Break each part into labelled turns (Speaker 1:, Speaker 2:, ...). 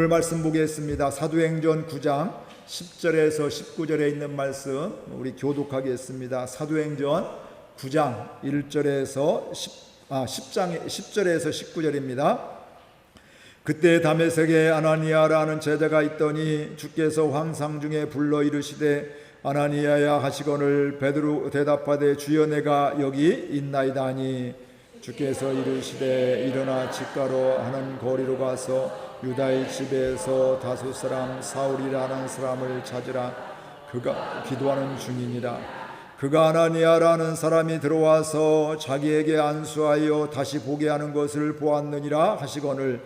Speaker 1: 오늘 말씀 보겠습니다. 사도행전 9장 10절에서 19절에 있는 말씀 우리 교독하겠습니다. 사도행전 9장 1절에서 10절에서 19절입니다. 그때 다메섹에 아나니아라는 제자가 있더니 주께서 환상 중에 불러 이르시되 아나니아야 하시거늘 베드로 대답하되 주여 내가 여기 있나이다 하니 주께서 이르시되 일어나 직가로 하는 거리로 가서 유다의 집에서 다섯 사람 사울이라는 사람을 찾으라. 그가 기도하는 중이니라. 그가 아나니아라는 사람이 들어와서 자기에게 안수하여 다시 보게 하는 것을 보았느니라 하시거늘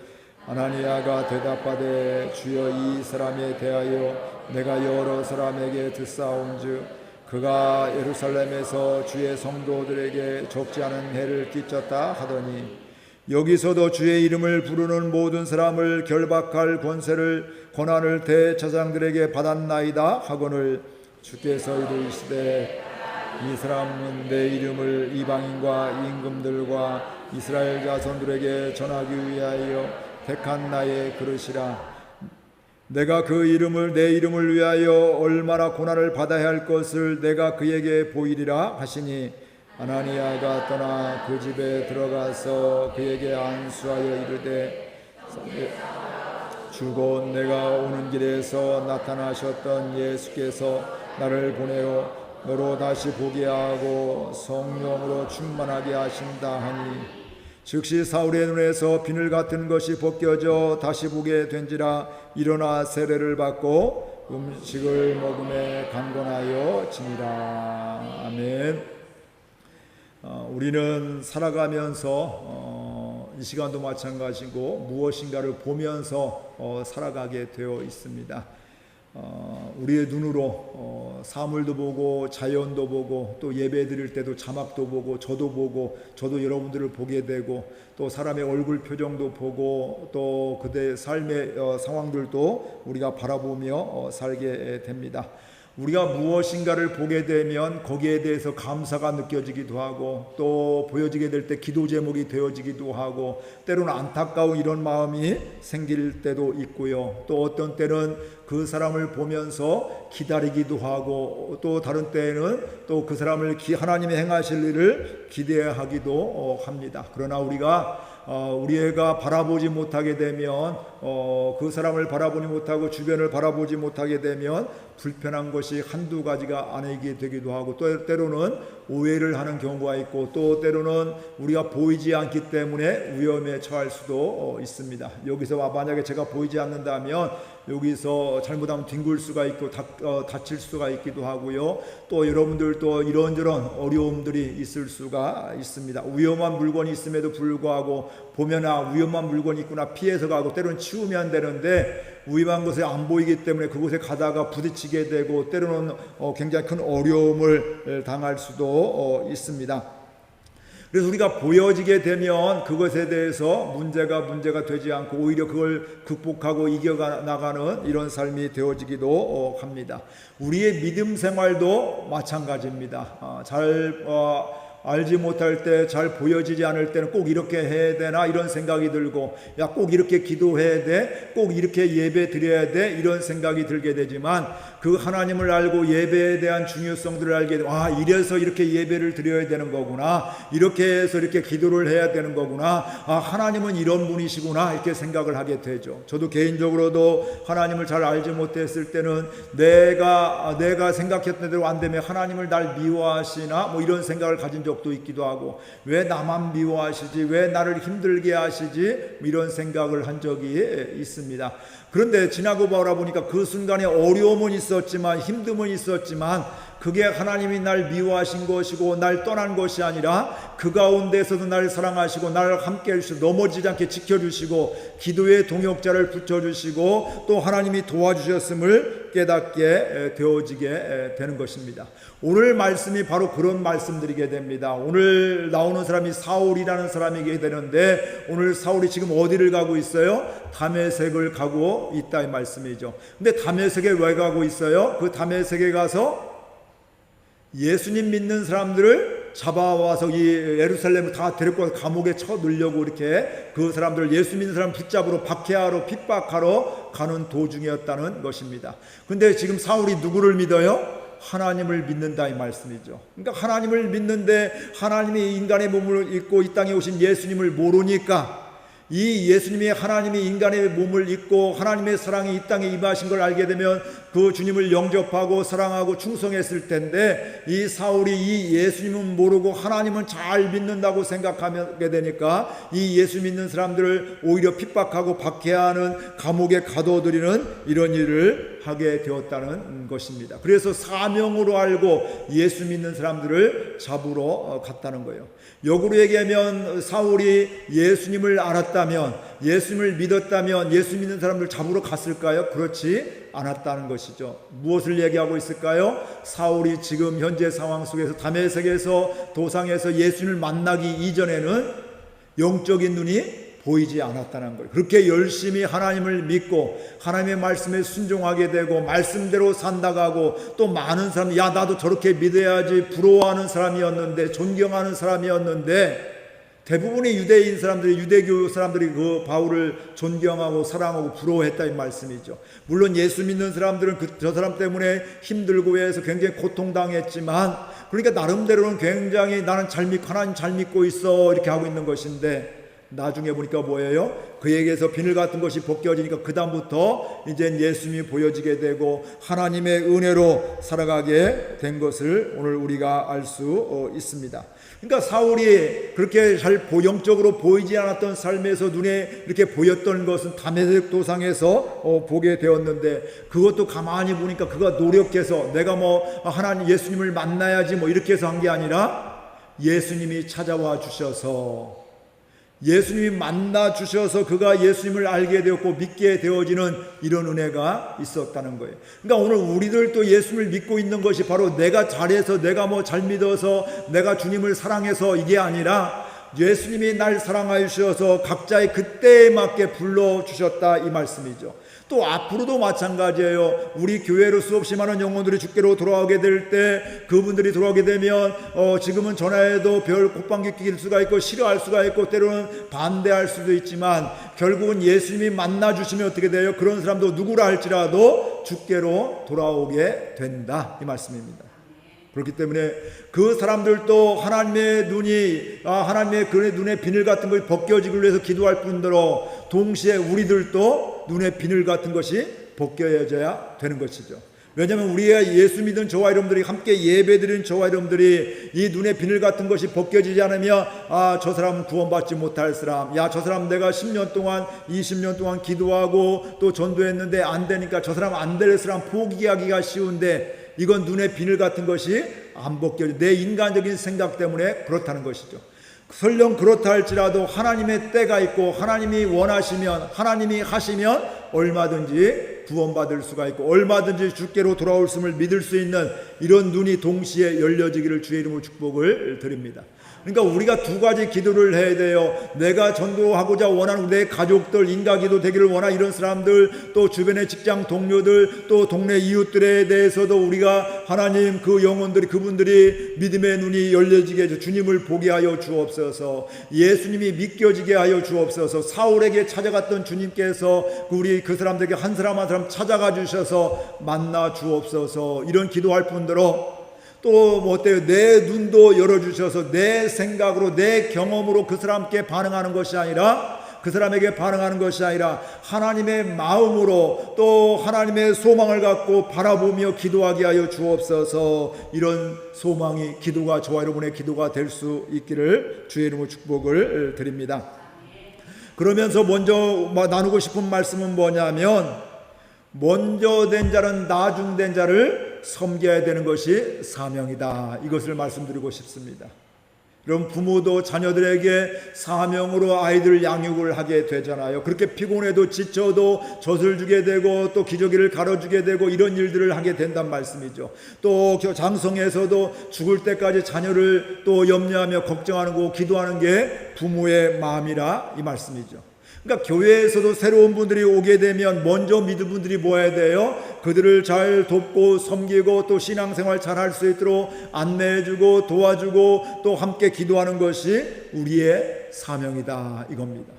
Speaker 1: 아나니아가 대답하되 주여 이 사람에 대하여 내가 여러 사람에게 듣사온즉 그가 예루살렘에서 주의 성도들에게 적지 않은 해를 끼쳤다 하더니 여기서도 주의 이름을 부르는 모든 사람을 결박할 권한을 대제사장들에게 받았나이다 하거늘 주께서 이르시되 이 사람은 내 이름을 이방인과 임금들과 이스라엘 자손들에게 전하기 위하여 택한 나의 그릇이라. 내가 내 이름을 위하여 얼마나 고난을 받아야 할 것을 내가 그에게 보이리라 하시니 아나니아가 떠나 그 집에 들어가서 그에게 안수하여 이르되 주곧 내가 오는 길에서 나타나셨던 예수께서 나를 보내어 너로 다시 보게 하고 성령으로 충만하게 하신다 하니 즉시 사울의 눈에서 비늘 같은 것이 벗겨져 다시 보게 된지라 일어나 세례를 받고 음식을 먹음에 강건하여 지니라. 아멘. 우리는 살아가면서 이 시간도 마찬가지고 무엇인가를 보면서 살아가게 되어 있습니다. 우리의 눈으로 사물도 보고 자연도 보고 또 예배 드릴 때도 자막도 보고 저도 여러분들을 보게 되고 또 사람의 얼굴 표정도 보고 또 그들의 삶의 상황들도 우리가 바라보며 살게 됩니다. 우리가 무엇인가를 보게 되면 거기에 대해서 감사가 느껴지기도 하고 또 보여지게 될 때 기도 제목이 되어지기도 하고 때로는 안타까운 이런 마음이 생길 때도 있고요. 또 어떤 때는 그 사람을 보면서 기다리기도 하고 또 다른 때에는 또 그 사람을 하나님이 행하실 일을 기대하기도 합니다. 그러나 우리가 바라보지 못하게 되면 그 사람을 바라보지 못하고 주변을 바라보지 못하게 되면 불편한 것이 한두 가지가 아니게 되기도 하고 또 때로는 오해를 하는 경우가 있고 또 때로는 우리가 보이지 않기 때문에 위험에 처할 수도 있습니다. 여기서 만약에 제가 보이지 않는다면 여기서 잘못하면 뒹굴 수가 있고 다칠 수가 있기도 하고요. 또 여러분들도 이런저런 어려움들이 있을 수가 있습니다. 위험한 물건이 있음에도 불구하고 보면 위험한 물건이 있구나 피해서 가고 때로는 치우면 되는데 위험한 곳에 안 보이기 때문에 그곳에 가다가 부딪히게 되고 때로는 굉장히 큰 어려움을 당할 수도 있습니다. 그래서 우리가 보여지게 되면 그것에 대해서 문제가 되지 않고 오히려 그걸 극복하고 이겨나가는 이런 삶이 되어지기도 합니다. 우리의 믿음 생활도 마찬가지입니다. 알지 못할 때 잘 보여지지 않을 때는 꼭 이렇게 해야 되나 이런 생각이 들고 꼭 이렇게 기도해야 돼, 꼭 이렇게 예배 드려야 돼 이런 생각이 들게 되지만 그 하나님을 알고 예배에 대한 중요성들을 알게 되고 이래서 이렇게 예배를 드려야 되는 거구나, 이렇게 해서 이렇게 기도를 해야 되는 거구나, 하나님은 이런 분이시구나 이렇게 생각을 하게 되죠. 저도 개인적으로도 하나님을 잘 알지 못했을 때는 내가 생각했던 대로 안 되면 하나님을 날 미워하시나 뭐 이런 생각을 가진 적도 있기도 하고 왜 나만 미워하시지, 왜 나를 힘들게 하시지 이런 생각을 한 적이 있습니다. 그런데 지나고 바라보니까 그 순간에 어려움은 있었지만 힘듦은 있었지만 그게 하나님이 날 미워하신 것이고 날 떠난 것이 아니라 그 가운데서도 날 사랑하시고 나를 함께 해주시고 넘어지지 않게 지켜주시고 기도의 동역자를 붙여주시고 또 하나님이 도와주셨음을 깨닫게 되어지게 되는 것입니다. 오늘 말씀이 바로 그런 말씀드리게 됩니다. 오늘 나오는 사람이 사울이라는 사람이게 되는데 오늘 사울이 지금 어디를 가고 있어요? 다메섹을 가고 있다 이 말씀이죠. 근데 다메섹에 왜 가고 있어요? 그 다메섹에 가서 예수님 믿는 사람들을 잡아와서 이 예루살렘을 다 데리고 와서 감옥에 쳐 넣으려고 이렇게 그 사람들을 예수 믿는 사람 붙잡으러 박해하러 핍박하러 가는 도중이었다는 것입니다. 근데 지금 사울이 누구를 믿어요? 하나님을 믿는다 이 말씀이죠. 그러니까 하나님을 믿는데 하나님이 인간의 몸을 입고 이 땅에 오신 예수님을 모르니까, 이 예수님이 하나님이 인간의 몸을 입고 하나님의 사랑이 이 땅에 임하신 걸 알게 되면 그 주님을 영접하고 사랑하고 충성했을 텐데, 이 사울이 이 예수님은 모르고 하나님은 잘 믿는다고 생각하게 되니까 이 예수 믿는 사람들을 오히려 핍박하고 박해하는, 감옥에 가둬들이는 이런 일을 하게 되었다는 것입니다. 그래서 사명으로 알고 예수 믿는 사람들을 잡으러 갔다는 거예요. 역으로 얘기하면 사울이 예수님을 알았다면, 예수님을 믿었다면 예수 믿는 사람들 잡으러 갔을까요? 그렇지 않았다는 것이죠. 무엇을 얘기하고 있을까요? 사울이 지금 현재 상황 속에서 다메섹에서 도상에서 예수님을 만나기 이전에는 영적인 눈이 보이지 않았다는 거예요. 그렇게 열심히 하나님을 믿고 하나님의 말씀에 순종하게 되고 말씀대로 산다고 또 많은 사람이 야 나도 저렇게 믿어야지 부러워하는 사람이었는데, 존경하는 사람이었는데, 대부분의 유대인 사람들이, 유대교 사람들이 그 바울을 존경하고 사랑하고 부러워했다 이 말씀이죠. 물론 예수 믿는 사람들은 저 사람 때문에 힘들고 해서 굉장히 고통당했지만, 그러니까 나름대로는 굉장히 나는 잘 믿고 하나님 잘 믿고 있어 이렇게 하고 있는 것인데, 나중에 보니까 뭐예요? 그에게서 비늘 같은 것이 벗겨지니까 그 다음부터 이제 예수님이 보여지게 되고 하나님의 은혜로 살아가게 된 것을 오늘 우리가 알 수 있습니다. 그러니까 사울이 그렇게 잘 영적으로 보이지 않았던 삶에서 눈에 이렇게 보였던 것은 다메섹 도상에서 보게 되었는데, 그것도 가만히 보니까 그가 노력해서 내가 뭐 하나님 예수님을 만나야지 뭐 이렇게 해서 한 게 아니라 예수님이 찾아와 주셔서, 예수님이 만나 주셔서 그가 예수님을 알게 되었고 믿게 되어지는 이런 은혜가 있었다는 거예요. 그러니까 오늘 우리들도 예수님을 믿고 있는 것이 바로 내가 잘해서, 내가 뭐 잘 믿어서, 내가 주님을 사랑해서 이게 아니라 예수님이 날 사랑하여 주셔서 각자의 그때에 맞게 불러주셨다 이 말씀이죠. 또 앞으로도 마찬가지예요. 우리 교회로 수없이 많은 영혼들이 주께로 돌아오게 될 때, 그분들이 돌아오게 되면 지금은 전화해도 별 콧방귀 낄 수가 있고 싫어할 수가 있고 때로는 반대할 수도 있지만, 결국은 예수님이 만나주시면 어떻게 돼요? 그런 사람도 누구라 할지라도 주께로 돌아오게 된다 이 말씀입니다. 그렇기 때문에 그 사람들도 하나님의 눈이, 하나님의 그 눈의 비늘 같은 것이 벗겨지기 위해서 기도할 뿐더러 동시에 우리들도 눈의 비늘 같은 것이 벗겨져야 되는 것이죠. 왜냐하면 우리가 예수 믿은 저와 여러분들이 함께 예배드리는 저와 여러분들이 이 눈의 비늘 같은 것이 벗겨지지 않으면 저 사람은 구원받지 못할 사람, 야 저 사람 내가 10년 동안 20년 동안 기도하고 또 전도했는데 안 되니까 저 사람 안 될 사람 포기하기가 쉬운데, 이건 눈의 비늘 같은 것이 안 벗겨져. 내 인간적인 생각 때문에 그렇다는 것이죠. 설령 그렇다 할지라도 하나님의 때가 있고 하나님이 원하시면, 하나님이 하시면 얼마든지 구원받을 수가 있고 얼마든지 주께로 돌아올음을 믿을 수 있는 이런 눈이 동시에 열려지기를 주의 이름으로 축복을 드립니다. 그러니까 우리가 두 가지 기도를 해야 돼요. 내가 전도하고자 원하는 내 가족들, 인가기도 되기를 원하는 이런 사람들, 또 주변의 직장 동료들, 또 동네 이웃들에 대해서도 우리가 하나님 그 영혼들이, 그분들이 믿음의 눈이 열려지게 해서 주님을 보게 하여 주옵소서. 예수님이 믿겨지게 하여 주옵소서. 사울에게 찾아갔던 주님께서 우리 그 사람들에게 한 사람 한 사람 찾아가 주셔서 만나 주옵소서. 이런 기도할 뿐더러 또 뭐 어때요? 내 눈도 열어주셔서 내 생각으로, 내 경험으로 그 사람께 반응하는 것이 아니라, 그 사람에게 반응하는 것이 아니라 하나님의 마음으로 또 하나님의 소망을 갖고 바라보며 기도하게 하여 주옵소서. 이런 소망이, 기도가 저와 여러분의 기도가 될 수 있기를 주의 이름으로 축복을 드립니다. 그러면서 먼저 나누고 싶은 말씀은 뭐냐면, 먼저 된 자는 나중 된 자를 섬겨야 되는 것이 사명이다. 이것을 말씀드리고 싶습니다. 그럼 부모도 자녀들에게 사명으로 아이들 양육을 하게 되잖아요. 그렇게 피곤해도 지쳐도 젖을 주게 되고 또 기저귀를 갈아주게 되고 이런 일들을 하게 된단 말씀이죠. 또 장성에서도 죽을 때까지 자녀를 또 염려하며 걱정하는 거, 기도하는 게 부모의 마음이라 이 말씀이죠. 그러니까 교회에서도 새로운 분들이 오게 되면 먼저 믿은 분들이 뭐 해야 돼요? 그들을 잘 돕고 섬기고 또 신앙생활 잘 할 수 있도록 안내해주고 도와주고 또 함께 기도하는 것이 우리의 사명이다 이겁니다.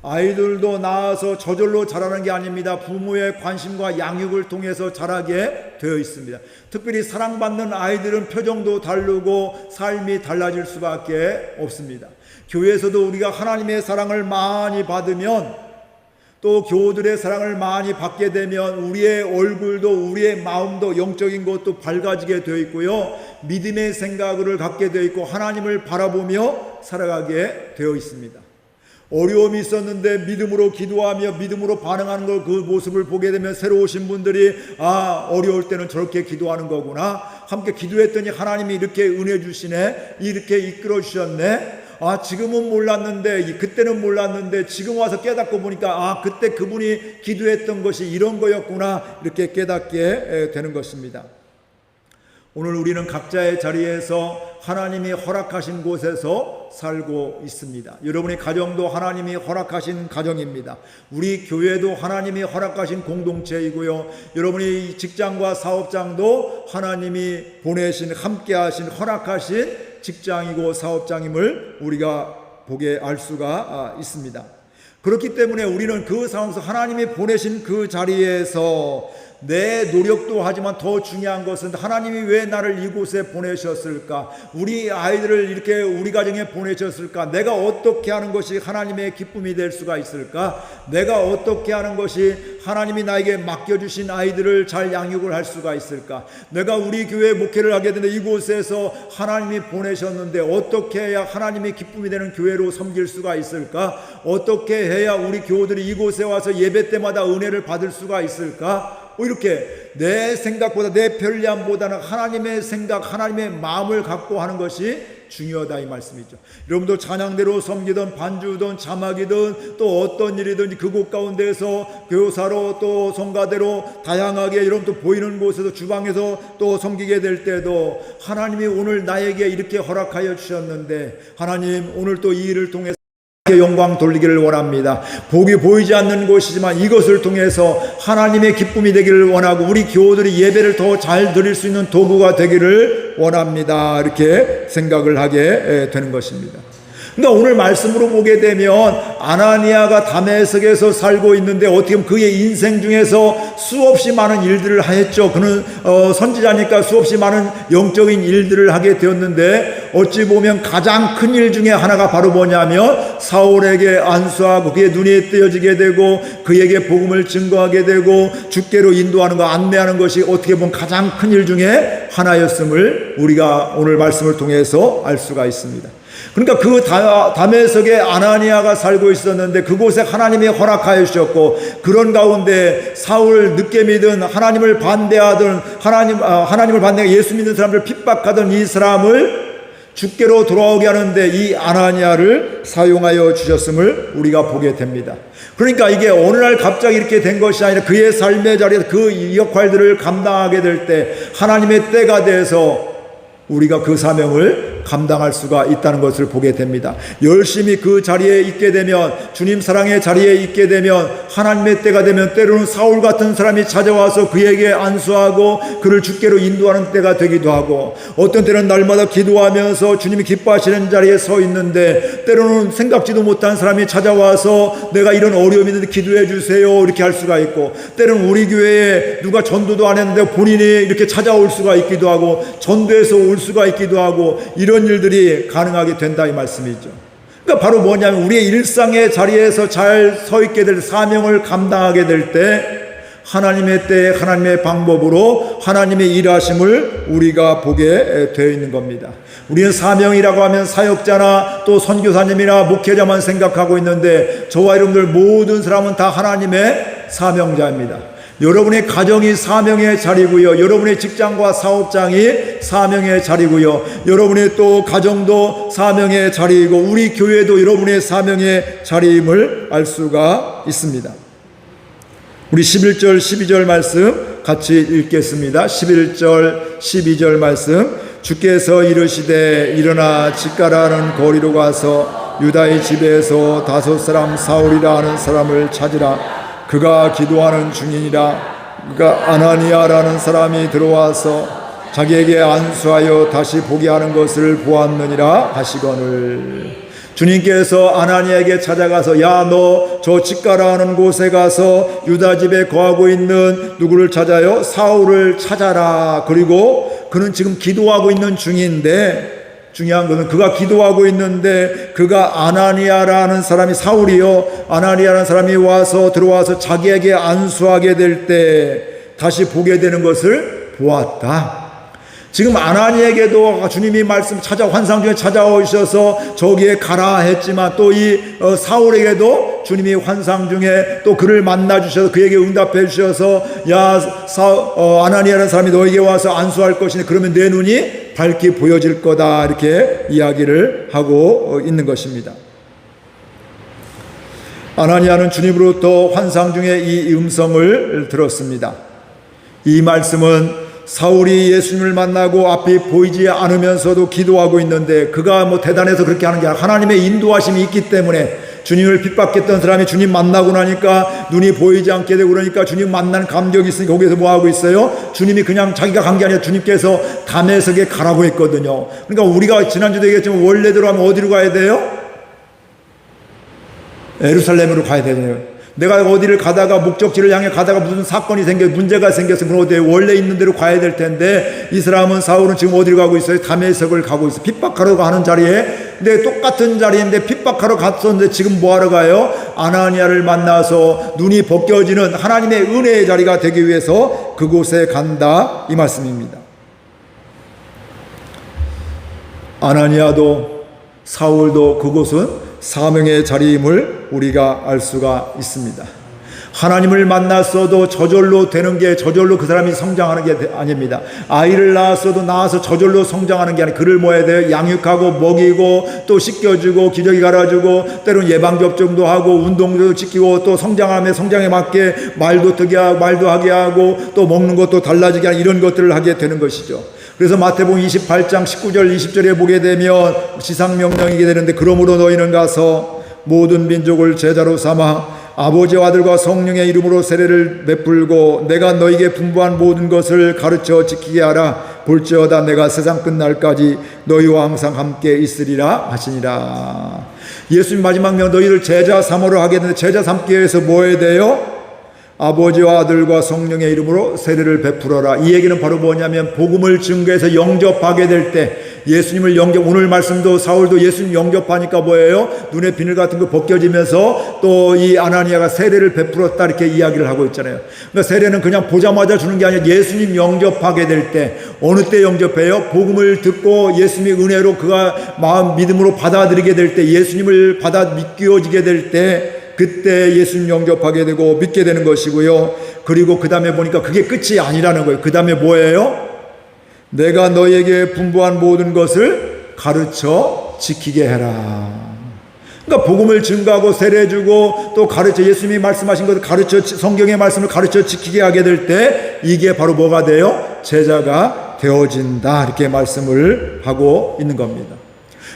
Speaker 1: 아이들도 낳아서 저절로 자라는 게 아닙니다. 부모의 관심과 양육을 통해서 자라게 되어 있습니다. 특별히 사랑받는 아이들은 표정도 다르고 삶이 달라질 수밖에 없습니다. 교회에서도 우리가 하나님의 사랑을 많이 받으면, 또 교우들의 사랑을 많이 받게 되면 우리의 얼굴도, 우리의 마음도, 영적인 것도 밝아지게 되어 있고요, 믿음의 생각을 갖게 되어 있고 하나님을 바라보며 살아가게 되어 있습니다. 어려움이 있었는데 믿음으로 기도하며 믿음으로 반응하는 걸, 그 모습을 보게 되면 새로 오신 분들이 어려울 때는 저렇게 기도하는 거구나, 함께 기도했더니 하나님이 이렇게 은혜 주시네, 이렇게 이끌어 주셨네, 지금은 몰랐는데, 그때는 몰랐는데 지금 와서 깨닫고 보니까 그때 그분이 기도했던 것이 이런 거였구나, 이렇게 깨닫게 되는 것입니다. 오늘 우리는 각자의 자리에서 하나님이 허락하신 곳에서 살고 있습니다. 여러분의 가정도 하나님이 허락하신 가정입니다. 우리 교회도 하나님이 허락하신 공동체이고요, 여러분의 직장과 사업장도 하나님이 보내신, 함께하신, 허락하신 직장이고 사업장임을 우리가 보게 알 수가 있습니다. 그렇기 때문에 우리는 그 상황에서 하나님이 보내신 그 자리에서 내 노력도 하지만 더 중요한 것은 하나님이 왜 나를 이곳에 보내셨을까? 우리 아이들을 이렇게 우리 가정에 보내셨을까? 내가 어떻게 하는 것이 하나님의 기쁨이 될 수가 있을까? 내가 어떻게 하는 것이 하나님이 나에게 맡겨주신 아이들을 잘 양육을 할 수가 있을까? 내가 우리 교회 목회를 하게 되는데 이곳에서 하나님이 보내셨는데 어떻게 해야 하나님의 기쁨이 되는 교회로 섬길 수가 있을까? 어떻게 해야 우리 교우들이 이곳에 와서 예배 때마다 은혜를 받을 수가 있을까? 이렇게 내 생각보다, 내 편리함보다는 하나님의 생각, 하나님의 마음을 갖고 하는 것이 중요하다, 이 말씀이죠. 여러분도 찬양대로 섬기든 반주든 자막이든 또 어떤 일이든지 그곳 가운데서 교사로 또 성가대로 다양하게 여러분도 보이는 곳에서 주방에서 또 섬기게 될 때도 하나님이 오늘 나에게 이렇게 허락하여 주셨는데 하나님 오늘 또 이 일을 통해서 영광 돌리기를 원합니다. 복이 보이지 않는 곳이지만 이것을 통해서 하나님의 기쁨이 되기를 원하고 우리 교우들이 예배를 더 잘 드릴 수 있는 도구가 되기를 원합니다. 이렇게 생각을 하게 되는 것입니다. 그러니까 오늘 말씀으로 보게 되면 아나니아가 다메섹에서 살고 있는데 어떻게 보면 그의 인생 중에서 수없이 많은 일들을 하였죠. 그는 선지자니까 수없이 많은 영적인 일들을 하게 되었는데 어찌 보면 가장 큰 일 중에 하나가 바로 뭐냐면 사울에게 안수하고 그의 눈이 뜨여지게 되고 그에게 복음을 증거하게 되고 주께로 인도하는 거, 안내하는 것이 어떻게 보면 가장 큰 일 중에 하나였음을 우리가 오늘 말씀을 통해서 알 수가 있습니다. 그러니까 그 다메섹에 아나니아가 살고 있었는데 그곳에 하나님이 허락하여 주셨고, 그런 가운데 사울 늦게 믿은, 하나님을 반대하던, 하나님을 반대하고 예수 믿는 사람들 핍박하던 이 사람을 주께로 돌아오게 하는데 이 아나니아를 사용하여 주셨음을 우리가 보게 됩니다. 그러니까 이게 어느 날 갑자기 이렇게 된 것이 아니라 그의 삶의 자리에서 그 역할들을 감당하게 될 때 하나님의 때가 돼서 우리가 그 사명을 감당할 수가 있다는 것을 보게 됩니다. 열심히 그 자리에 있게 되면, 주님 사랑의 자리에 있게 되면, 하나님의 때가 되면 때로는 사울 같은 사람이 찾아와서 그에게 안수하고 그를 주께로 인도하는 때가 되기도 하고, 어떤 때는 날마다 기도하면서 주님이 기뻐하시는 자리에 서 있는데 때로는 생각지도 못한 사람이 찾아와서 내가 이런 어려움이 있는데 기도해 주세요 이렇게 할 수가 있고, 때로는 우리 교회에 누가 전도도 안 했는데 본인이 이렇게 찾아올 수가 있기도 하고 전도해서 올 수가 있기도 하고, 이런 일들이 가능하게 된다 이 말씀이죠. 그러니까 바로 뭐냐면 우리의 일상의 자리에서 잘 서 있게 될, 사명을 감당하게 될 때 하나님의 때에 하나님의 방법으로 하나님의 일하심을 우리가 보게 되어 있는 겁니다. 우리는 사명이라고 하면 사역자나 또 선교사님이나 목회자만 생각하고 있는데 저와 여러분들 모든 사람은 다 하나님의 사명자입니다. 여러분의 가정이 사명의 자리고요, 여러분의 직장과 사업장이 사명의 자리고요, 여러분의 또 가정도 사명의 자리이고 우리 교회도 여러분의 사명의 자리임을 알 수가 있습니다. 우리 11절 12절 말씀 같이 읽겠습니다. 11절 12절 말씀. 주께서 이르시되 일어나 직가라는 거리로 가서 유다의 집에서 5 사람 사울이라 하는 사람을 찾으라. 그가 기도하는 중이니라. 그가 아나니아라는 사람이 들어와서 자기에게 안수하여 다시 보게 하는 것을 보았느니라 하시거늘. 주님께서 아나니아에게 찾아가서 야, 너 저 직가라 하는 곳에 가서 유다 집에 거하고 있는 누구를 찾아요? 사울을 찾아라. 그리고 그는 지금 기도하고 있는 중인데, 중요한 것은 그가 기도하고 있는데 그가 아나니아라는 사람이, 사울이요, 아나니아라는 사람이 들어와서 자기에게 안수하게 될 때 다시 보게 되는 것을 보았다. 지금 아나니에게도 주님이 환상 중에 찾아오셔서 저기에 가라 했지만, 또 이 사울에게도 주님이 환상 중에 또 그를 만나 주셔서 그에게 응답해 주셔서 야, 아나니아라는 사람이 너에게 와서 안수할 것이니 그러면 내 눈이 밝게 보여질 거다, 이렇게 이야기를 하고 있는 것입니다. 아나니아는 주님으로부터 환상 중에 이 음성을 들었습니다. 이 말씀은 사울이 예수님을 만나고 앞이 보이지 않으면서도 기도하고 있는데, 그가 대단해서 그렇게 하는 게 아니라 하나님의 인도하심이 있기 때문에, 주님을 핍박했던 사람이 주님 만나고 나니까 눈이 보이지 않게 되고 그러니까 주님 만난 감격이 있으니까 거기서 뭐 하고 있어요? 주님이 그냥 자기가 간 게 아니라 주님께서 다메섹에 가라고 했거든요. 그러니까 우리가 지난주도 얘기했지만 원래대로 하면 어디로 가야 돼요? 예루살렘으로 가야 되네요. 내가 어디를 가다가 목적지를 향해 가다가 무슨 사건이 문제가 생겼으면 어디에 원래 있는 대로 가야 될 텐데, 이 사람은, 사울은 지금 어디로 가고 있어요? 다메섹을 가고 있어요. 핍박하러 가는 자리에. 근데 똑같은 자리인데 핍박하러 갔었는데 지금 뭐하러 가요? 아나니아를 만나서 눈이 벗겨지는 하나님의 은혜의 자리가 되기 위해서 그곳에 간다, 이 말씀입니다. 아나니아도 사울도 그곳은 사명의 자리임을 우리가 알 수가 있습니다. 하나님을 만났어도 저절로 되는 게, 저절로 그 사람이 성장하는 게 아닙니다. 아이를 낳아서 저절로 성장하는 게 아니라 그를 뭐 해야 돼요? 양육하고 먹이고 또 씻겨주고 기저귀 갈아주고 때로는 예방접종도 하고 운동도 지키고 또 성장에 맞게 말도 하게 하고 또 먹는 것도 달라지게 하는 이런 것들을 하게 되는 것이죠. 그래서 마태복음 28장 19절 20절에 보게 되면 지상명령이게 되는데, 그러므로 너희는 가서 모든 민족을 제자로 삼아 아버지와 아들과 성령의 이름으로 세례를 베풀고 내가 너희에게 분부한 모든 것을 가르쳐 지키게 하라. 볼지어다 내가 세상 끝날까지 너희와 항상 함께 있으리라 하시니라. 예수님 마지막 명 너희를 제자 삼으러 하게 되는데, 제자 삼기 위해서 뭐 해야 돼요? 아버지와 아들과 성령의 이름으로 세례를 베풀어라. 이 얘기는 바로 뭐냐면, 복음을 증거해서 영접하게 될 때, 예수님을 오늘 말씀도 사울도 예수님 영접하니까 뭐예요? 눈에 비늘 같은 거 벗겨지면서 또 이 아나니아가 세례를 베풀었다, 이렇게 이야기를 하고 있잖아요. 그러니까 세례는 그냥 보자마자 주는 게 아니라 예수님 영접하게 될 때, 어느 때 영접해요? 복음을 듣고 예수님의 은혜로 그가 마음 믿음으로 받아들이게 될 때, 예수님을 믿겨지게 될 때, 그때 예수님 영접하게 되고 믿게 되는 것이고요. 그리고 그 다음에 보니까 그게 끝이 아니라는 거예요. 그 다음에 뭐예요? 내가 너에게 분부한 모든 것을 가르쳐 지키게 해라. 그러니까 복음을 증거하고 세례주고 또 예수님이 말씀하신 것을 성경의 말씀을 가르쳐 지키게 하게 될 때, 이게 바로 뭐가 돼요? 제자가 되어진다, 이렇게 말씀을 하고 있는 겁니다.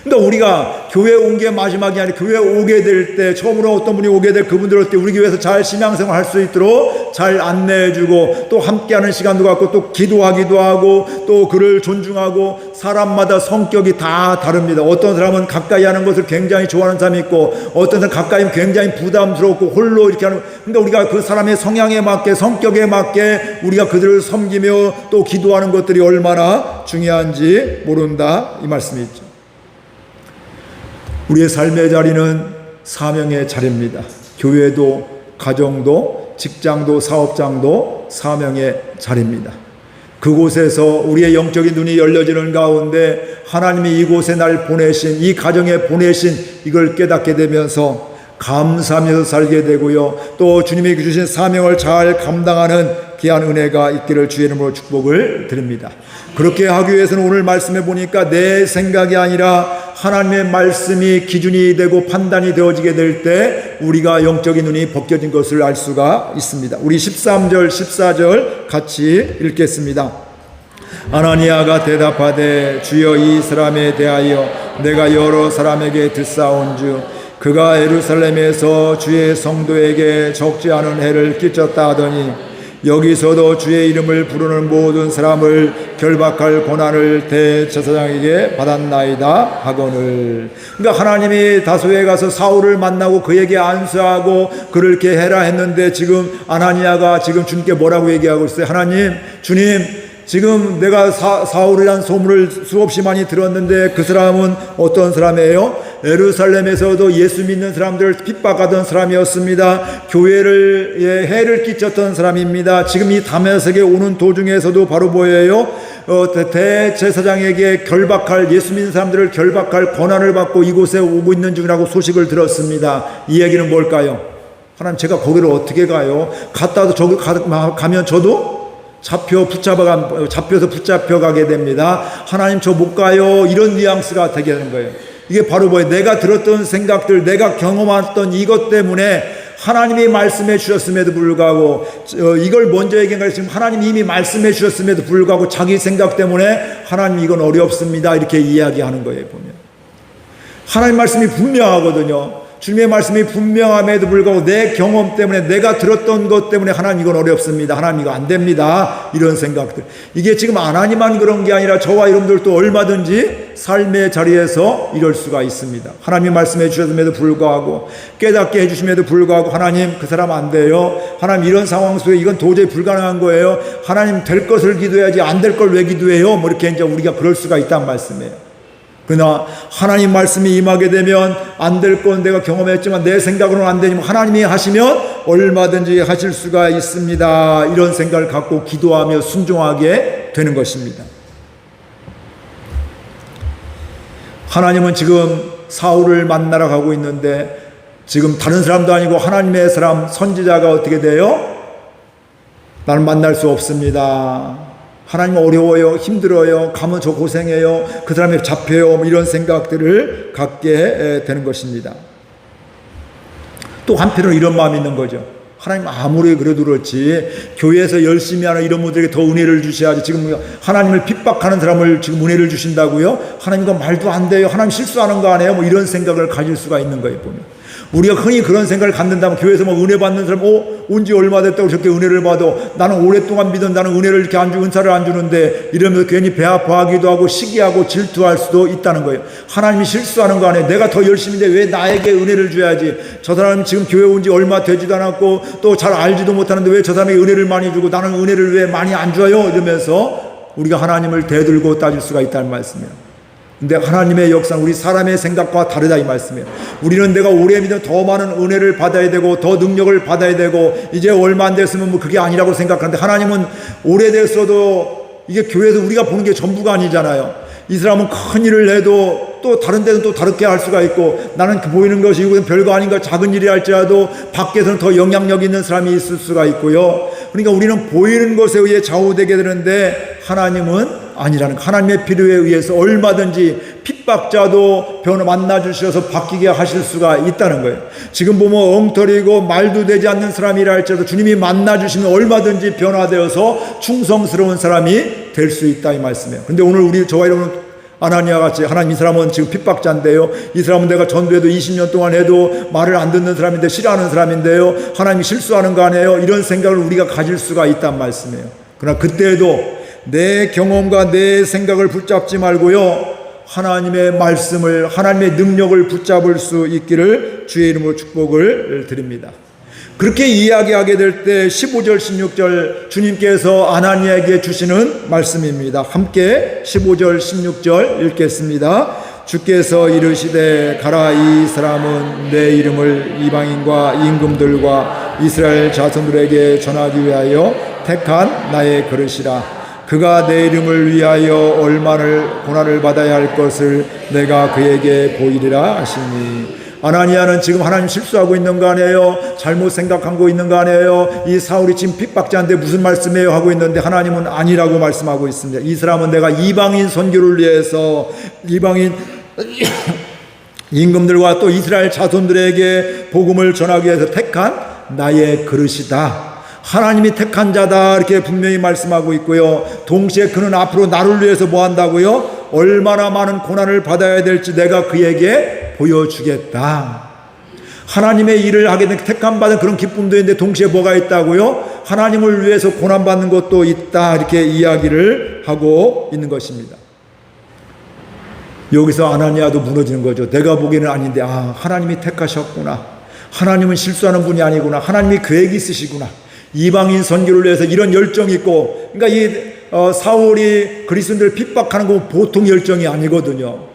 Speaker 1: 그러니까 우리가 교회 온 게 마지막이 아니라 교회 오게 될 때, 처음으로 어떤 분이 오게 될 그분들 올 때 우리 교회에서 잘 신앙생활 할 수 있도록 잘 안내해주고 또 함께하는 시간도 갖고 또 기도하기도 하고 또 그를 존중하고, 사람마다 성격이 다 다릅니다. 어떤 사람은 가까이 하는 것을 굉장히 좋아하는 사람이 있고, 어떤 사람은 가까이면 굉장히 부담스럽고 홀로 이렇게 하는. 그러니까 우리가 그 사람의 성향에 맞게, 성격에 맞게 우리가 그들을 섬기며 또 기도하는 것들이 얼마나 중요한지 모른다, 이 말씀이죠. 우리의 삶의 자리는 사명의 자리입니다. 교회도, 가정도, 직장도, 사업장도 사명의 자리입니다. 그곳에서 우리의 영적인 눈이 열려지는 가운데 하나님이 이곳에 날 보내신, 이 가정에 보내신 이걸 깨닫게 되면서 감사하면서 살게 되고요. 또 주님이 주신 사명을 잘 감당하는 귀한 은혜가 있기를 주의 이름으로 축복을 드립니다. 그렇게 하기 위해서는 오늘 말씀해 보니까 내 생각이 아니라 하나님의 말씀이 기준이 되고 판단이 되어지게 될 때 우리가 영적인 눈이 벗겨진 것을 알 수가 있습니다. 우리 13절 14절 같이 읽겠습니다. 아나니아가 대답하되 주여 이 사람에 대하여 내가 여러 사람에게 듣사온즉 그가 예루살렘에서 주의 성도에게 적지 않은 해를 끼쳤다 하더니 여기서도 주의 이름을 부르는 모든 사람을 결박할 권한을 대제사장에게 받았나이다 하거늘. 그러니까 하나님이 다소에 가서 사울을 만나고 그에게 안수하고 그를 이렇게 해라 했는데 지금 아나니아가 지금 주님께 뭐라고 얘기하고 있어요? 하나님, 주님, 지금 내가 사울이란 소문을 수없이 많이 들었는데 그 사람은 어떤 사람이에요? 예루살렘에서도 예수 믿는 사람들을 핍박하던 사람이었습니다. 교회를 해를 끼쳤던 사람입니다. 지금 이 다메섹에 오는 도중에서도 바로 뭐예요? 대제사장에게 결박할, 예수 믿는 사람들을 결박할 권한을 받고 이곳에 오고 있는 중이라고 소식을 들었습니다. 이 얘기는 뭘까요? 하나님, 제가 거기를 어떻게 가요? 갔다도 저기 가면 저도 잡혀서 붙잡혀가게 됩니다. 하나님, 저 못 가요. 이런 뉘앙스가 되게 되는 거예요. 이게 바로 뭐예요? 내가 들었던 생각들, 내가 경험했던 이것 때문에 하나님이 말씀해 주셨음에도 불구하고 이걸 먼저 얘기한 지금 하나님이 이미 말씀해 주셨음에도 불구하고 자기 생각 때문에 하나님 이건 어렵습니다. 이렇게 이야기하는 거예요. 보면 하나님 말씀이 분명하거든요. 주님의 말씀이 분명함에도 불구하고 내 경험 때문에, 내가 들었던 것 때문에 하나님 이건 어렵습니다. 하나님 이거 안 됩니다. 이런 생각들. 이게 지금 하나님만 그런 게 아니라 저와 여러분들도 얼마든지 삶의 자리에서 이럴 수가 있습니다. 하나님 말씀해 주셨음에도 불구하고, 깨닫게 해주심에도 불구하고 하나님 그 사람 안 돼요. 하나님 이런 상황 속에 이건 도저히 불가능한 거예요. 하나님 될 것을 기도해야지 안 될 걸 왜 기도해요? 뭐 이렇게 이제 우리가 그럴 수가 있단 말씀이에요. 그러나 하나님 말씀이 임하게 되면 안 될 건 내가 경험했지만 내 생각으로는 안 되지만 하나님이 하시면 얼마든지 하실 수가 있습니다. 이런 생각을 갖고 기도하며 순종하게 되는 것입니다. 하나님은 지금 사울을 만나러 가고 있는데 지금 다른 사람도 아니고 하나님의 사람, 선지자가 어떻게 돼요? 나는 만날 수 없습니다. 하나님 어려워요, 힘들어요, 가면 저 고생해요, 그 사람이 잡혀요, 이런 생각들을 갖게 되는 것입니다. 또 한편으로 이런 마음이 있는 거죠. 하나님 아무리 그래도 그렇지 교회에서 열심히 하는 이런 분들에게 더 은혜를 주셔야지. 지금 하나님을 핍박하는 사람을 지금 은혜를 주신다고요? 하나님 이거 말도 안 돼요. 하나님 실수하는 거 아니에요? 뭐 이런 생각을 가질 수가 있는 거예요. 보면 우리가 흔히 그런 생각을 갖는다면 교회에서 뭐 은혜 받는 사람, 온지 얼마 됐다고 저렇게 은혜를 받아, 나는 오랫동안 믿은, 나는 은혜를 이렇게 안 주고 은사를 안 주는데, 이러면서 괜히 배 아파하기도 하고 시기하고 질투할 수도 있다는 거예요. 하나님이 실수하는 거 아니에요. 내가 더 열심인데 왜 나에게 은혜를 줘야지? 저 사람이 지금 교회 온 지 얼마 되지도 않았고 또 잘 알지도 못하는데 왜 저 사람에게 은혜를 많이 주고 나는 은혜를 왜 많이 안 줘요? 이러면서 우리가 하나님을 대들고 따질 수가 있다는 말씀이에요. 근데 하나님의 역사는 우리 사람의 생각과 다르다 이 말씀이에요. 우리는 내가 오래 믿으면 더 많은 은혜를 받아야 되고 더 능력을 받아야 되고 이제 얼마 안 됐으면 뭐 그게 아니라고 생각하는데, 하나님은 오래됐어도 이게 교회에서 우리가 보는 게 전부가 아니잖아요. 이 사람은 큰 일을 해도 또 다른 데는 또 다르게 할 수가 있고, 나는 보이는 것이 이건 별거 아닌 것, 작은 일이 할지라도 밖에서는 더 영향력 있는 사람이 있을 수가 있고요. 그러니까 우리는 보이는 것에 의해 좌우되게 되는데 하나님은 아니라는, 하나님의 필요에 의해서 얼마든지 핍박자도 만나 주셔서 바뀌게 하실 수가 있다는 거예요. 지금 보면 엉터리고 말도 되지 않는 사람이라 할지라도 주님이 만나 주시면 얼마든지 변화되어서 충성스러운 사람이 될 수 있다 이 말씀이에요. 근데 오늘 우리 저와 여러분 아나니아 같이, 하나님 이 사람은 지금 핍박자인데요, 이 사람은 내가 전도해도 20년 동안 해도 말을 안 듣는 사람인데 싫어하는 사람인데요, 하나님이 실수하는 거 아니에요? 이런 생각을 우리가 가질 수가 있단 말씀이에요. 그러나 그때에도 내 경험과 내 생각을 붙잡지 말고요, 하나님의 말씀을, 하나님의 능력을 붙잡을 수 있기를 주의 이름으로 축복을 드립니다. 그렇게 이야기하게 될 때 15절 16절 주님께서 아나니아에게 주시는 말씀입니다. 함께 15절 16절 읽겠습니다. 주께서 이르시되 가라, 이 사람은 내 이름을 이방인과 임금들과 이스라엘 자손들에게 전하기 위하여 택한 나의 그릇이라. 그가 내 이름을 위하여 얼마나 고난을 받아야 할 것을 내가 그에게 보이리라 하시니. 아나니아는 지금 하나님 실수하고 있는 거 아니에요? 잘못 생각하고 있는 거 아니에요? 이 사울이 지금 핍박자인데 무슨 말씀이에요? 하고 있는데 하나님은 아니라고 말씀하고 있습니다. 이 사람은 내가 이방인 선교를 위해서 이방인 임금들과 또 이스라엘 자손들에게 복음을 전하기 위해서 택한 나의 그릇이다. 하나님이 택한 자다, 이렇게 분명히 말씀하고 있고요. 동시에 그는 앞으로 나를 위해서 뭐 한다고요? 얼마나 많은 고난을 받아야 될지 내가 그에게 보여주겠다. 하나님의 일을 하게 된 택함 받은 그런 기쁨도 있는데 동시에 뭐가 있다고요? 하나님을 위해서 고난받는 것도 있다, 이렇게 이야기를 하고 있는 것입니다. 여기서 아나니아도 무너지는 거죠. 내가 보기에는 아닌데, 하나님이 택하셨구나. 하나님은 실수하는 분이 아니구나. 하나님이 계획이 있으시구나. 이방인 선교를 위해서 이런 열정이 있고, 그러니까 이 사울이 그리스도인들을 핍박하는 건 보통 열정이 아니거든요.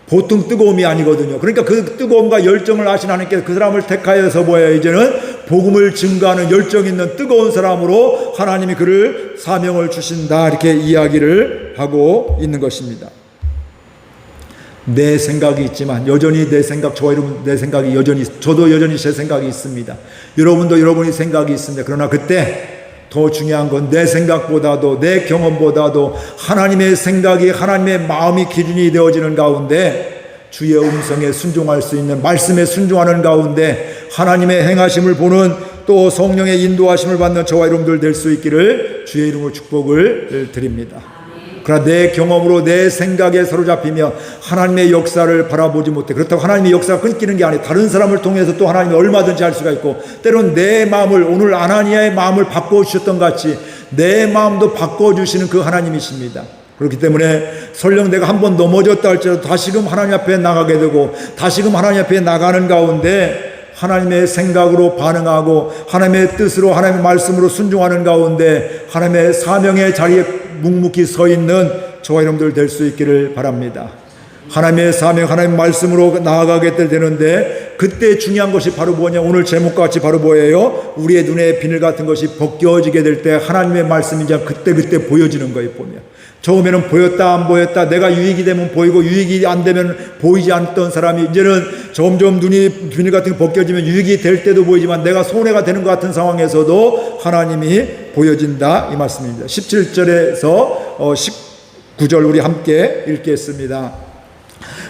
Speaker 1: 보통 뜨거움이 아니거든요. 그러니까 그 뜨거움과 열정을 아신 하나님께서 그 사람을 택하여서 뭐예요? 이제는 복음을 증거하는 열정 있는 뜨거운 사람으로 하나님이 그를 사명을 주신다, 이렇게 이야기를 하고 있는 것입니다. 내 생각이 있지만 여전히 내 생각, 저와 여러분 내 생각이 여전히, 저도 여전히 제 생각이 있습니다. 여러분도 여러분의 생각이 있습니다. 그러나 그때 더 중요한 건 내 생각보다도, 내 경험보다도 하나님의 생각이, 하나님의 마음이 기준이 되어지는 가운데 주의 음성에 순종할 수 있는, 말씀에 순종하는 가운데 하나님의 행하심을 보는, 또 성령의 인도하심을 받는 저와 여러분들 될 수 있기를 주의 이름으로 축복을 드립니다. 그러나 내 경험으로 내 생각에 사로잡히며 하나님의 역사를 바라보지 못해. 그렇다고 하나님의 역사가 끊기는 게 아니에요. 다른 사람을 통해서 또 하나님이 얼마든지 할 수가 있고, 때로는 내 마음을, 오늘 아나니아의 마음을 바꿔주셨던 같이 내 마음도 바꿔주시는 그 하나님이십니다. 그렇기 때문에 설령 내가 한번 넘어졌다 할지라도 다시금 하나님 앞에 나가게 되고, 다시금 하나님 앞에 나가는 가운데 하나님의 생각으로 반응하고 하나님의 뜻으로, 하나님의 말씀으로 순종하는 가운데 하나님의 사명의 자리에 묵묵히 서 있는 저와 여러분들 될 수 있기를 바랍니다. 하나님의 사명, 하나님의 말씀으로 나아가게 되는데, 그때 중요한 것이 바로 뭐냐, 오늘 제목과 같이 바로 뭐예요? 우리의 눈에 비늘 같은 것이 벗겨지게 될 때 하나님의 말씀이 이제 그때 보여지는 거예요. 보면 처음에는 보였다 안 보였다, 내가 유익이 되면 보이고 유익이 안 되면 보이지 않던 사람이 이제는 점점 눈이 비늘 같은 게 벗겨지면 유익이 될 때도 보이지만 내가 손해가 되는 것 같은 상황에서도 하나님이 보여진다, 이 말씀입니다. 17절에서 19절 우리 함께 읽겠습니다.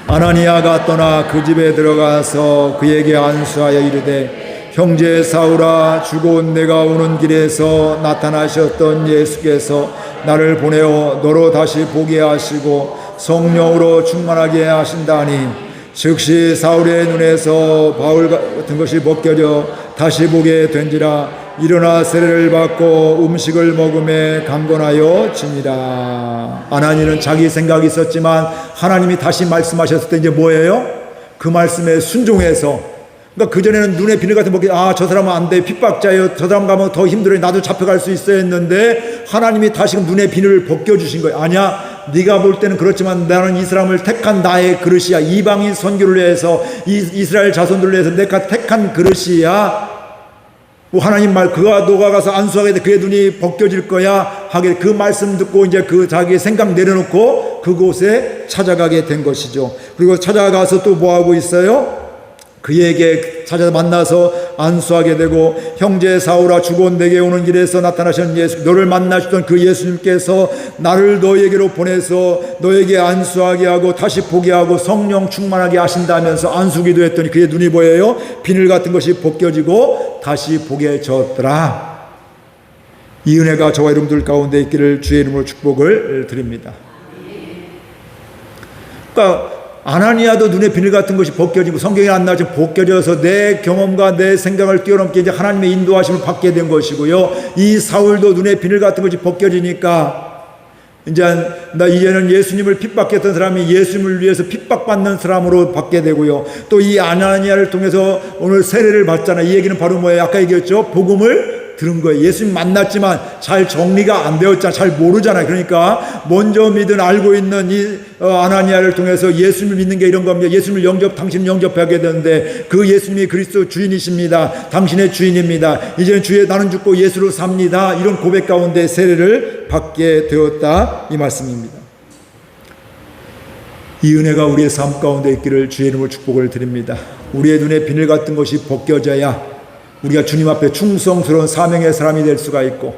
Speaker 1: 아나니아가 떠나 그 집에 들어가서 그에게 안수하여 이르되, 형제 사울아, 죽어온 내가 오는 길에서 나타나셨던 예수께서 나를 보내어 너로 다시 보게 하시고 성령으로 충만하게 하신다니, 즉시 사울의 눈에서 바울 같은 것이 벗겨져 다시 보게 된지라. 일어나 세례를 받고 음식을 먹음에 강건하여 지니라. 아나니는 자기 생각이 있었지만 하나님이 다시 말씀하셨을 때 이제 뭐예요? 그 말씀에 순종해서, 그러니까 그전에는 눈에 비늘 같은 거, 저 사람은 안 돼, 핍박자예요, 저 사람 가면 더 힘들어요, 나도 잡혀갈 수 있어야 했는데 하나님이 다시금 눈에 비늘을 벗겨주신 거예요. 아니야, 네가 볼 때는 그렇지만 나는 이 사람을 택한 나의 그릇이야. 이방인 선교를 위해서, 이스라엘 자손들을 위해서 내가 택한 그릇이야. 하나님 말, 너가 가서 안수하게 돼 그의 눈이 벗겨질 거야 하게, 그 말씀 듣고 이제 그 자기 생각 내려놓고 그곳에 찾아가게 된 것이죠. 그리고 찾아가서 또 뭐하고 있어요? 그에게 찾아 만나서 안수하게 되고, 형제 사울아, 죽어온 내게 오는 길에서 나타나신 예수, 너를 만나시던 그 예수님께서 나를 너에게로 보내서 너에게 안수하게 하고 다시 보게 하고 성령 충만하게 하신다면서 안수기도 했더니 그의 눈이 보여요? 비늘 같은 것이 벗겨지고 다시 보게 졌더라. 이 은혜가 저와 여러분들 가운데 있기를 주의 이름으로 축복을 드립니다. 그러니까 아나니아도 눈에 비늘 같은 것이 벗겨지고, 성경에 안 나오지만 벗겨져서 내 경험과 내 생각을 뛰어넘게 이제 하나님의 인도하심을 받게 된 것이고요. 이 사울도 눈에 비늘 같은 것이 벗겨지니까 이제는 예수님을 핍박했던 사람이 예수님을 위해서 핍박받는 사람으로 받게 되고요. 또 이 아나니아를 통해서 오늘 세례를 받잖아요. 이 얘기는 바로 뭐예요? 아까 얘기했죠. 복음을 들은 거예요. 예수님 만났지만 잘 정리가 안 되었잖아요. 잘 모르잖아요. 그러니까 먼저 믿은, 알고 있는 이 아나니아를 통해서 예수님을 믿는 게 이런 겁니다. 예수님을 당신을 영접하게 되는데 그 예수님이 그리스도 주인이십니다. 당신의 주인입니다. 이제는 나는 죽고 예수로 삽니다. 이런 고백 가운데 세례를 받게 되었다, 이 말씀입니다. 이 은혜가 우리의 삶 가운데 있기를 주의 이름으로 축복을 드립니다. 우리의 눈에 비늘 같은 것이 벗겨져야 우리가 주님 앞에 충성스러운 사명의 사람이 될 수가 있고,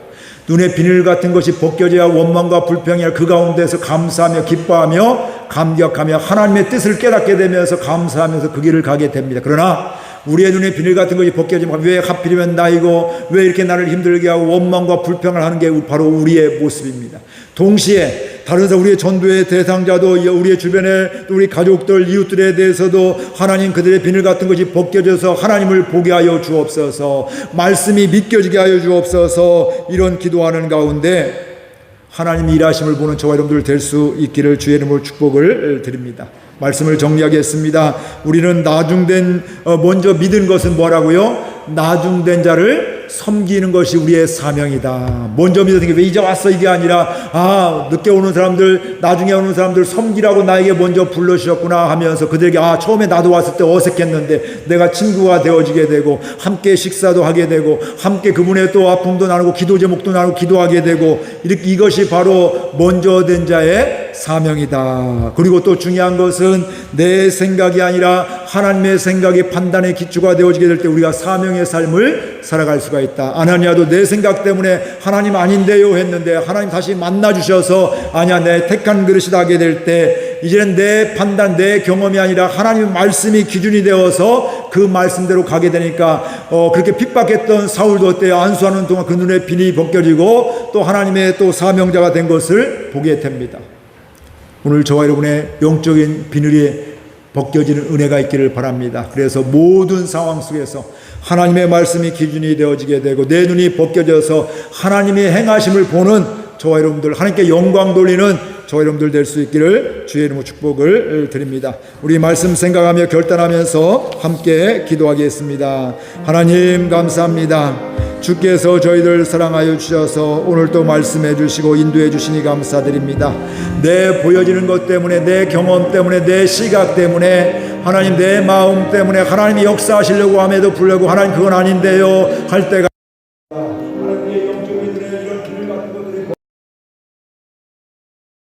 Speaker 1: 눈에 비늘 같은 것이 벗겨져야 원망과 불평이 그 가운데서 감사하며 기뻐하며 감격하며 하나님의 뜻을 깨닫게 되면서 감사하면서 그 길을 가게 됩니다. 그러나 우리의 눈에 비늘 같은 것이 벗겨지면 왜 하필이면 나이고, 왜 이렇게 나를 힘들게 하고 원망과 불평을 하는 게 바로 우리의 모습입니다. 동시에 다른 사람, 우리의 전도의 대상자도 우리의 주변에 또 우리 가족들, 이웃들에 대해서도 하나님 그들의 비늘 같은 것이 벗겨져서 하나님을 보게 하여 주옵소서. 말씀이 믿겨지게 하여 주옵소서. 이런 기도하는 가운데 하나님이 일하심을 보는 저와 여러분들 될 수 있기를 주의 이름으로 축복을 드립니다. 말씀을 정리하겠습니다. 우리는 나중된 먼저 믿은 것은 뭐라고요? 나중된 자를 섬기는 것이 우리의 사명이다. 먼저 믿었던 게 왜 이제 왔어 이게 아니라 늦게 오는 사람들, 나중에 오는 사람들 섬기라고 나에게 먼저 불러주셨구나 하면서 그들에게 처음에 나도 왔을 때 어색했는데 내가 친구가 되어지게 되고 함께 식사도 하게 되고 함께 그분의 또 아픔도 나누고 기도 제목도 나누고 기도하게 되고 이것이 바로 먼저 된 자의 사명이다. 그리고 또 중요한 것은 내 생각이 아니라 하나님의 생각이 판단의 기초가 되어지게 될 때 우리가 사명의 삶을 살아갈 수가 있다. 아나니아도 내 생각 때문에 하나님 아닌데요 했는데 하나님 다시 만나주셔서 아니야 내 택한 그릇이다 하게 될 때 이제는 내 판단, 내 경험이 아니라 하나님의 말씀이 기준이 되어서 그 말씀대로 가게 되니까 그렇게 핍박했던 사울도 어때요? 안수하는 동안 그 눈에 비늘이 벗겨지고 또 하나님의 또 사명자가 된 것을 보게 됩니다. 오늘 저와 여러분의 영적인 비늘이 벗겨지는 은혜가 있기를 바랍니다. 그래서 모든 상황 속에서 하나님의 말씀이 기준이 되어지게 되고 내 눈이 벗겨져서 하나님의 행하심을 보는 저와 여러분들, 하나님께 영광 돌리는 저와 여러분들 될 수 있기를 주의 이름으로 축복을 드립니다. 우리 말씀 생각하며 결단하면서 함께 기도하겠습니다. 하나님 감사합니다. 주께서 저희들 사랑하여 주셔서 오늘 또 말씀해 주시고 인도해 주시니 감사드립니다. 내 보여지는 것 때문에, 내 경험 때문에, 내 시각 때문에, 하나님 내 마음 때문에 하나님이 역사하시려고 함에도 불구하고 하나님 그건 아닌데요 할 때가